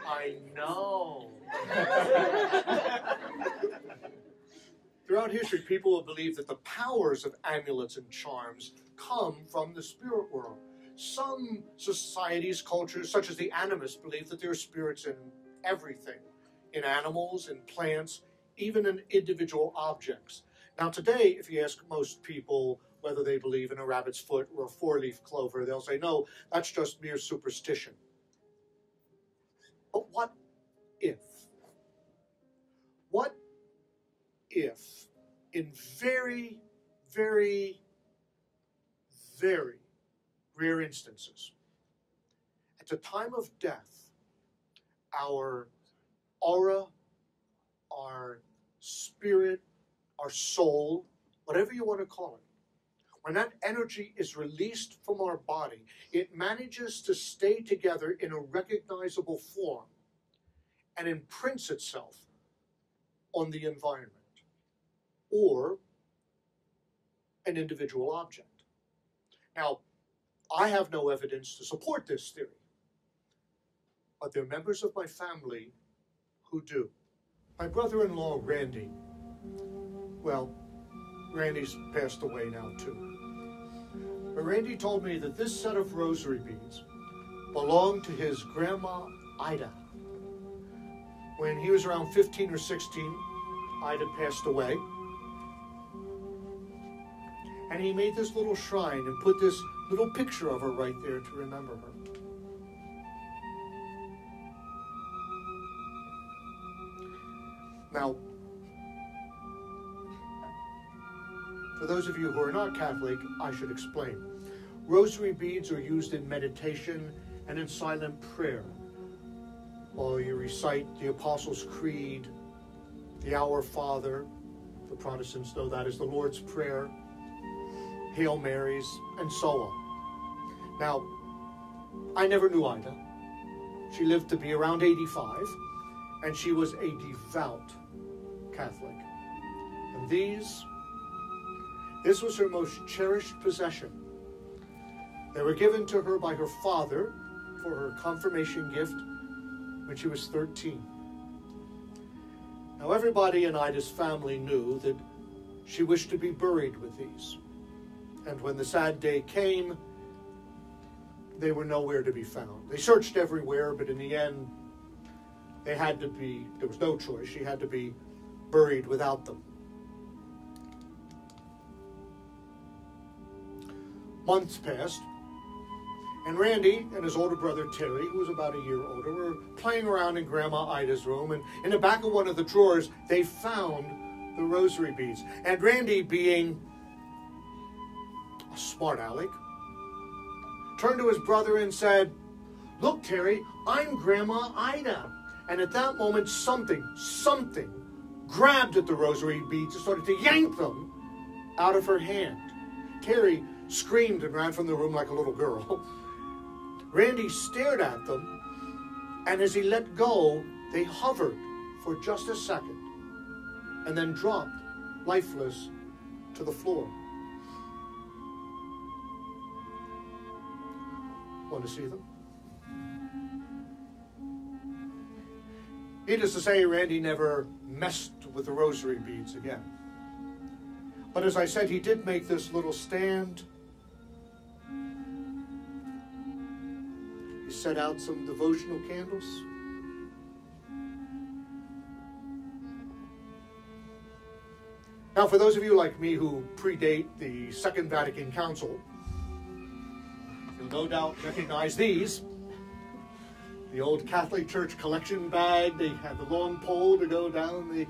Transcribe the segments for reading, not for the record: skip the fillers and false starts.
I know. Throughout history, people have believed that the powers of amulets and charms come from the spirit world. Some societies, cultures, such as the animists, believe that there are spirits in everything, in animals, in plants, even in individual objects. Now today, if you ask most people whether they believe in a rabbit's foot or a four-leaf clover, they'll say, no, that's just mere superstition. But what if? What if, in very, very, very rare instances, at the time of death, our aura, our spirit, our soul, whatever you want to call it, when that energy is released from our body, it manages to stay together in a recognizable form and imprints itself on the environment or an individual object. Now, I have no evidence to support this theory, but there are members of my family who do. My brother-in-law, Randy, well, Randy's passed away now too. But Randy told me that this set of rosary beads belonged to his grandma, Ida. When he was around 15 or 16, Ida passed away. And he made this little shrine and put this little picture of her right there to remember her. Now, for those of you who are not Catholic, I should explain. Rosary beads are used in meditation and in silent prayer, while you recite the Apostles' Creed, the Our Father, the Protestants know that is the Lord's Prayer, Hail Marys, and so on. Now, I never knew Ida. She lived to be around 85, and she was a devout Catholic. And this was her most cherished possession. They were given to her by her father for her confirmation gift when she was 13. Now, everybody in Ida's family knew that she wished to be buried with these. And when the sad day came, they were nowhere to be found. They searched everywhere, but in the end, there was no choice. She had to be buried without them. Months passed, and Randy and his older brother Terry, who was about a year older, were playing around in Grandma Ida's room, and in the back of one of the drawers, they found the rosary beads. And Randy, being a smart aleck, turned to his brother and said, "Look, Terry, I'm Grandma Ida." And at that moment, something grabbed at the rosary beads and started to yank them out of her hand. Terry screamed and ran from the room like a little girl. Randy stared at them, and as he let go, they hovered for just a second and then dropped lifeless to the floor. Want to see them? Needless to say, Randy never messed with the rosary beads again. But as I said, he did make this little stand. He set out some devotional candles. Now, for those of you like me who predate the Second Vatican Council, you'll no doubt recognize these. The old Catholic Church collection bag. They had the long pole to go down the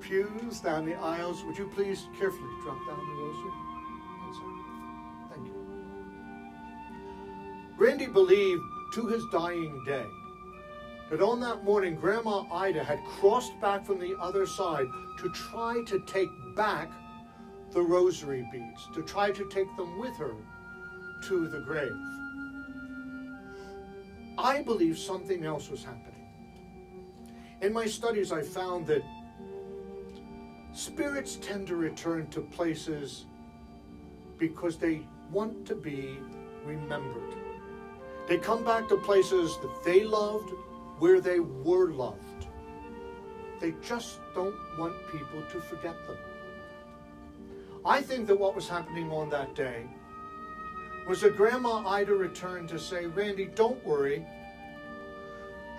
pews, down the aisles. Would you please carefully drop down the rosary? Yes, sir. Thank you. Randy believed to his dying day that on that morning, Grandma Ida had crossed back from the other side to try to take back the rosary beads, to try to take them with her to the grave. I believe something else was happening. In my studies, I found that spirits tend to return to places because they want to be remembered. They come back to places that they loved, where they were loved. They just don't want people to forget them. I think that what was happening on that day was that Grandma Ida returned to say, Randy, don't worry.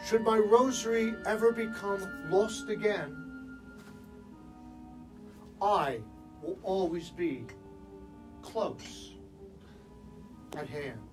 Should my rosary ever become lost again, I will always be close at hand.